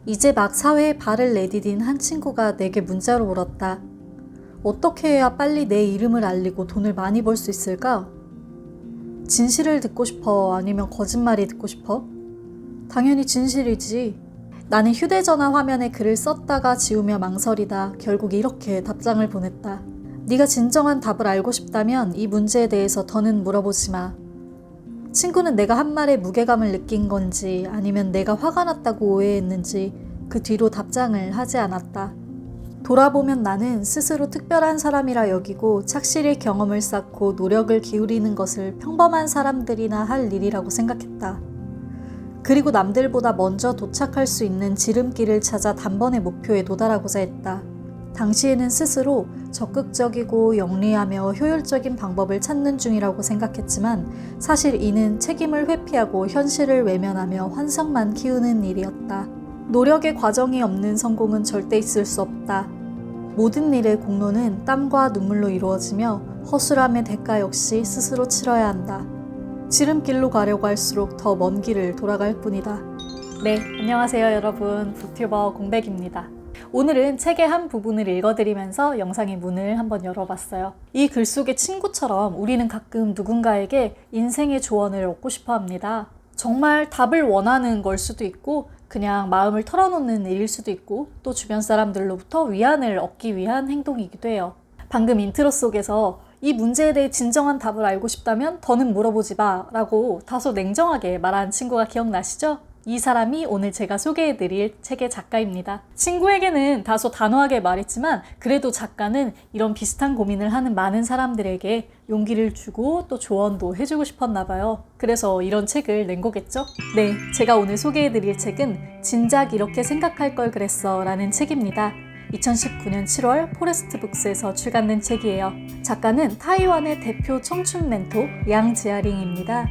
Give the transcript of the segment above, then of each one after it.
이제 막 사회에 발을 내디딘 한 친구가 내게 문자로 물었다. 어떻게 해야 빨리 내 이름을 알리고 돈을 많이 벌 수 있을까? 진실을 듣고 싶어? 아니면 거짓말이 듣고 싶어? 당연히 진실이지. 나는 휴대전화 화면에 글을 썼다가 지우며 망설이다 결국 이렇게 답장을 보냈다. 네가 진정한 답을 알고 싶다면 이 문제에 대해서 더는 물어보지 마. 친구는 내가 한 말에 무게감을 느낀 건지 아니면 내가 화가 났다고 오해했는지 그 뒤로 답장을 하지 않았다. 돌아보면 나는 스스로 특별한 사람이라 여기고 착실히 경험을 쌓고 노력을 기울이는 것을 평범한 사람들이나 할 일이라고 생각했다. 그리고 남들보다 먼저 도착할 수 있는 지름길을 찾아 단번에 목표에 도달하고자 했다. 당시에는 스스로 적극적이고 영리하며 효율적인 방법을 찾는 중이라고 생각했지만 사실 이는 책임을 회피하고 현실을 외면하며 환상만 키우는 일이었다. 노력의 과정이 없는 성공은 절대 있을 수 없다. 모든 일의 공로는 땀과 눈물로 이루어지며 허술함의 대가 역시 스스로 치러야 한다. 지름길로 가려고 할수록 더 먼 길을 돌아갈 뿐이다. 네, 안녕하세요 여러분. 북튜버 공백입니다. 오늘은 책의 한 부분을 읽어드리면서 영상의 문을 한번 열어봤어요. 이 글 속의 친구처럼 우리는 가끔 누군가에게 인생의 조언을 얻고 싶어 합니다. 정말 답을 원하는 걸 수도 있고 그냥 마음을 털어놓는 일일 수도 있고 또 주변 사람들로부터 위안을 얻기 위한 행동이기도 해요. 방금 인트로 속에서 이 문제에 대해 진정한 답을 알고 싶다면 더는 물어보지 마 라고 다소 냉정하게 말한 친구가 기억나시죠? 이 사람이 오늘 제가 소개해드릴 책의 작가입니다. 친구에게는 다소 단호하게 말했지만 그래도 작가는 이런 비슷한 고민을 하는 많은 사람들에게 용기를 주고 또 조언도 해주고 싶었나 봐요. 그래서 이런 책을 낸 거겠죠? 네, 제가 오늘 소개해드릴 책은 진작 이렇게 생각할 걸 그랬어 라는 책입니다. 2019년 7월 포레스트북스에서 출간된 책이에요. 작가는 타이완의 대표 청춘 멘토 양지아링입니다.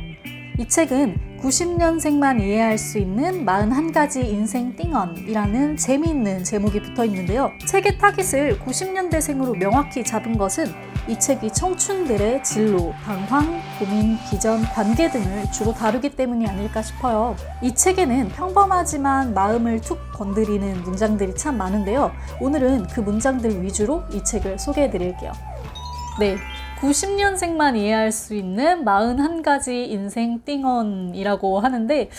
이 책은 90년생만 이해할 수 있는 41가지 인생 띵언이라는 재미있는 제목이 붙어 있는데요. 책의 타깃을 90년대생으로 명확히 잡은 것은 이 책이 청춘들의 진로, 방황, 고민, 비전, 관계 등을 주로 다루기 때문이 아닐까 싶어요. 이 책에는 평범하지만 마음을 툭 건드리는 문장들이 참 많은데요. 오늘은 그 문장들 위주로 이 책을 소개해 드릴게요. 네. 90년생만 이해할 수 있는 41가지 인생 띵언이라고 하는데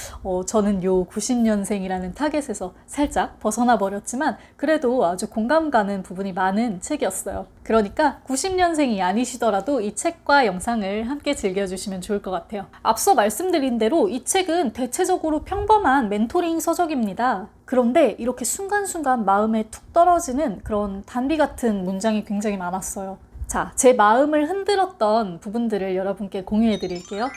저는 요 90년생이라는 타겟에서 살짝 벗어나 버렸지만 그래도 아주 공감 가는 부분이 많은 책이었어요. 그러니까 90년생이 아니시더라도 이 책과 영상을 함께 즐겨주시면 좋을 것 같아요. 앞서 말씀드린 대로 이 책은 대체적으로 평범한 멘토링 서적입니다. 그런데 이렇게 순간순간 마음에 툭 떨어지는 그런 단비 같은 문장이 굉장히 많았어요. 자, 제 마음을 흔들었던 부분들을 여러분께 공유해 드릴게요.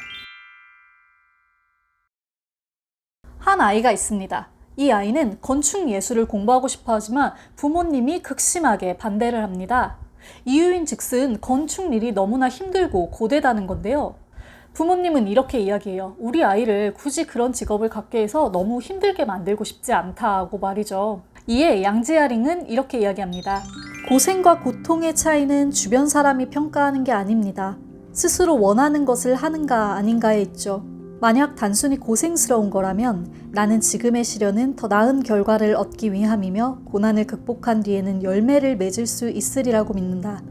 한 아이가 있습니다. 이 아이는 건축 예술을 공부하고 싶어 하지만 부모님이 극심하게 반대를 합니다. 이유인 즉슨 건축 일이 너무나 힘들고 고되다는 건데요. 부모님은 이렇게 이야기해요. 우리 아이를 굳이 그런 직업을 갖게 해서 너무 힘들게 만들고 싶지 않다고 말이죠. 이에 양지아링은 이렇게 이야기합니다. 고생과 고통의 차이는 주변 사람이 평가하는 게 아닙니다. 스스로 원하는 것을 하는가 아닌가에 있죠. 만약 단순히 고생스러운 거라면 나는 지금의 시련은 더 나은 결과를 얻기 위함이며 고난을 극복한 뒤에는 열매를 맺을 수 있으리라고 믿는다.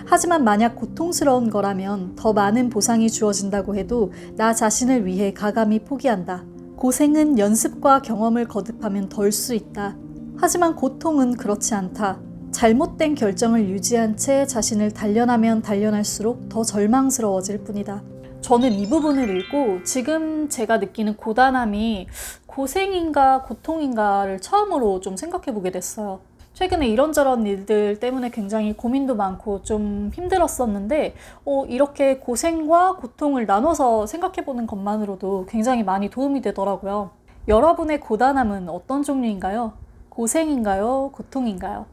하지만 만약 고통스러운 거라면 더 많은 보상이 주어진다고 해도 나 자신을 위해 가감히 포기한다. 고생은 연습과 경험을 거듭하면 덜 수 있다. 하지만 고통은 그렇지 않다. 잘못된 결정을 유지한 채 자신을 단련하면 단련할수록 더 절망스러워질 뿐이다. 저는 이 부분을 읽고 지금 제가 느끼는 고단함이 고생인가 고통인가를 처음으로 좀 생각해 보게 됐어요. 최근에 이런저런 일들 때문에 굉장히 고민도 많고 좀 힘들었었는데 이렇게 고생과 고통을 나눠서 생각해 보는 것만으로도 굉장히 많이 도움이 되더라고요. 여러분의 고단함은 어떤 종류인가요? 고생인가요? 고통인가요?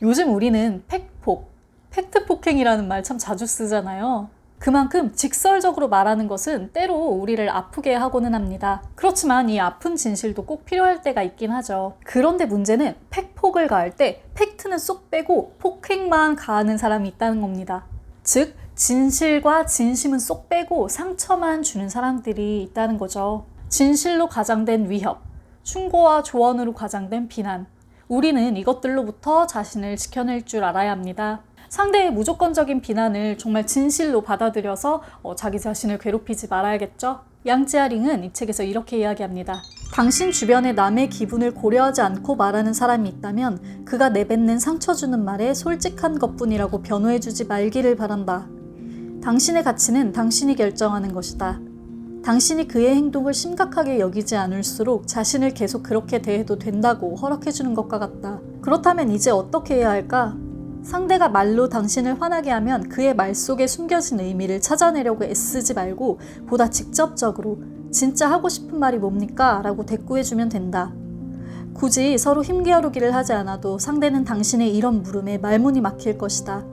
요즘 우리는 팩트 폭행이라는 말 참 자주 쓰잖아요. 그만큼 직설적으로 말하는 것은 때로 우리를 아프게 하고는 합니다. 그렇지만 이 아픈 진실도 꼭 필요할 때가 있긴 하죠. 그런데 문제는 팩폭을 가할 때 팩트는 쏙 빼고 폭행만 가하는 사람이 있다는 겁니다. 즉 진실과 진심은 쏙 빼고 상처만 주는 사람들이 있다는 거죠. 진실로 가장된 위협, 충고와 조언으로 과장된 비난. 우리는 이것들로부터 자신을 지켜낼 줄 알아야 합니다. 상대의 무조건적인 비난을 정말 진실로 받아들여서 자기 자신을 괴롭히지 말아야겠죠. 양지아링은 이 책에서 이렇게 이야기합니다. 당신 주변에 남의 기분을 고려하지 않고 말하는 사람이 있다면 그가 내뱉는 상처 주는 말에 솔직한 것뿐이라고 변호해주지 말기를 바란다. 당신의 가치는 당신이 결정하는 것이다. 당신이 그의 행동을 심각하게 여기지 않을수록 자신을 계속 그렇게 대해도 된다고 허락해주는 것과 같다. 그렇다면 이제 어떻게 해야 할까? 상대가 말로 당신을 화나게 하면 그의 말 속에 숨겨진 의미를 찾아내려고 애쓰지 말고 보다 직접적으로 진짜 하고 싶은 말이 뭡니까? 라고 대꾸해주면 된다. 굳이 서로 힘겨루기를 하지 않아도 상대는 당신의 이런 물음에 말문이 막힐 것이다.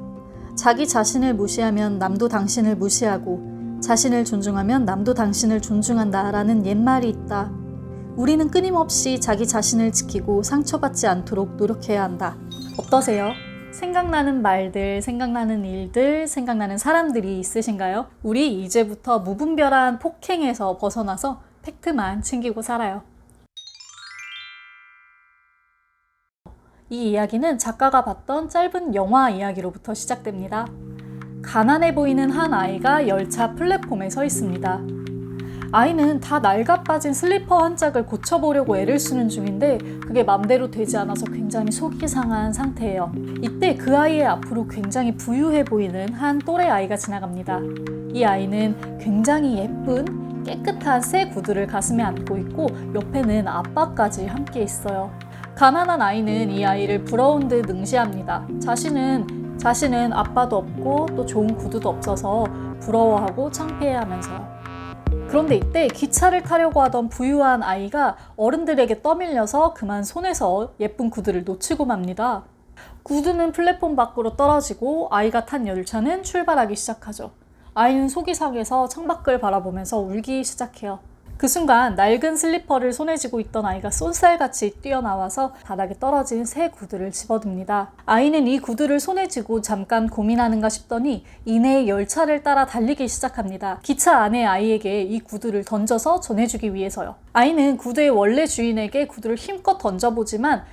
자기 자신을 무시하면 남도 당신을 무시하고 자신을 존중하면 남도 당신을 존중한다 라는 옛말이 있다. 우리는 끊임없이 자기 자신을 지키고 상처받지 않도록 노력해야 한다. 어떠세요? 생각나는 말들, 생각나는 일들, 생각나는 사람들이 있으신가요? 우리 이제부터 무분별한 폭행에서 벗어나서 팩트만 챙기고 살아요. 이 이야기는 작가가 봤던 짧은 영화 이야기로부터 시작됩니다. 가난해 보이는 한 아이가 열차 플랫폼에 서 있습니다. 아이는 다 낡아빠진 슬리퍼 한 짝을 고쳐보려고 애를 쓰는 중인데 그게 맘대로 되지 않아서 굉장히 속이 상한 상태예요. 이때 그 아이의 앞으로 굉장히 부유해 보이는 한 또래 아이가 지나갑니다. 이 아이는 굉장히 예쁜 깨끗한 새 구두를 가슴에 안고 있고 옆에는 아빠까지 함께 있어요. 가난한 아이는 이 아이를 부러운 듯 응시합니다. 자신은 아빠도 없고 또 좋은 구두도 없어서 부러워하고 창피해하면서요. 그런데 이때 기차를 타려고 하던 부유한 아이가 어른들에게 떠밀려서 그만 손에서 예쁜 구두를 놓치고 맙니다. 구두는 플랫폼 밖으로 떨어지고 아이가 탄 열차는 출발하기 시작하죠. 아이는 속이 상해서 창밖을 바라보면서 울기 시작해요. 그 순간 낡은 슬리퍼를 손에 쥐고 있던 아이가 쏜살같이 뛰어나와서 바닥에 떨어진 새 구두를 집어듭니다. 아이는 이 구두를 손에 쥐고 잠깐 고민하는가 싶더니 이내 열차를 따라 달리기 시작합니다. 기차 안에 아이에게 이 구두를 던져서 전해주기 위해서요. 아이는 구두의 원래 주인에게 구두를 힘껏 던져보지만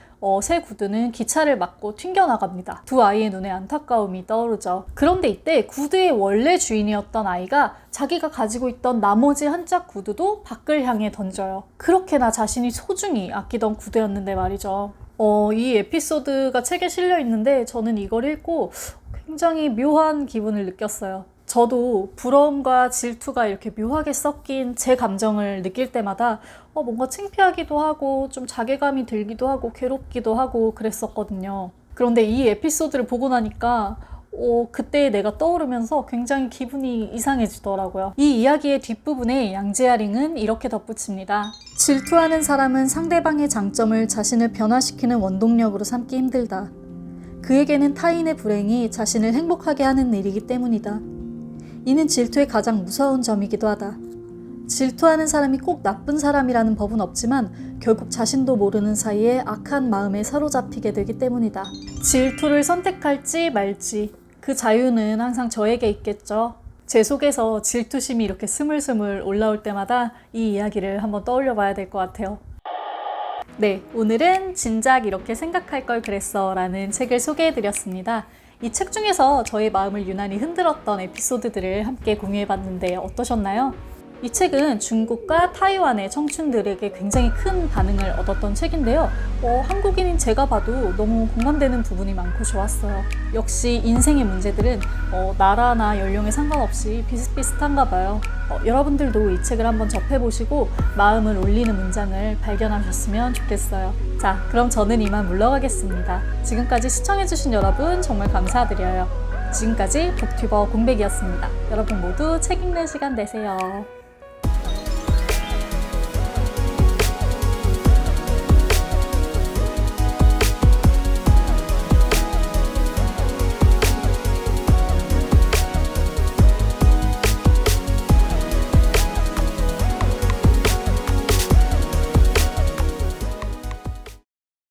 새 구두는 기차를 맞고 튕겨나갑니다. 두 아이의 눈에 안타까움이 떠오르죠. 그런데 이때 구두의 원래 주인이었던 아이가 자기가 가지고 있던 나머지 한 짝 구두도 밖을 향해 던져요. 그렇게나 자신이 소중히 아끼던 구두였는데 말이죠. 이 에피소드가 책에 실려 있는데 저는 이걸 읽고 굉장히 묘한 기분을 느꼈어요. 저도 부러움과 질투가 이렇게 묘하게 섞인 제 감정을 느낄 때마다 뭔가 창피하기도 하고 좀 자괴감이 들기도 하고 괴롭기도 하고 그랬었거든요. 그런데 이 에피소드를 보고 나니까 그때의 내가 떠오르면서 굉장히 기분이 이상해지더라고요. 이 이야기의 뒷부분에 양지아링은 이렇게 덧붙입니다. 질투하는 사람은 상대방의 장점을 자신을 변화시키는 원동력으로 삼기 힘들다. 그에게는 타인의 불행이 자신을 행복하게 하는 일이기 때문이다. 이는 질투의 가장 무서운 점이기도 하다. 질투하는 사람이 꼭 나쁜 사람이라는 법은 없지만 결국 자신도 모르는 사이에 악한 마음에 사로잡히게 되기 때문이다. 질투를 선택할지 말지 그 자유는 항상 저에게 있겠죠. 제 속에서 질투심이 이렇게 스물스물 올라올 때마다 이 이야기를 한번 떠올려 봐야 될 것 같아요. 네, 오늘은 진작 이렇게 생각할 걸 그랬어 라는 책을 소개해드렸습니다. 이 책 중에서 저의 마음을 유난히 흔들었던 에피소드들을 함께 공유해봤는데 어떠셨나요? 이 책은 중국과 타이완의 청춘들에게 굉장히 큰 반응을 얻었던 책인데요. 한국인인 제가 봐도 너무 공감되는 부분이 많고 좋았어요. 역시 인생의 문제들은 나라나 연령에 상관없이 비슷비슷한가 봐요. 여러분들도 이 책을 한번 접해보시고 마음을 울리는 문장을 발견하셨으면 좋겠어요. 자, 그럼 저는 이만 물러가겠습니다. 지금까지 시청해주신 여러분 정말 감사드려요. 지금까지 북튜버 공백이었습니다. 여러분 모두 책 읽는 시간 되세요.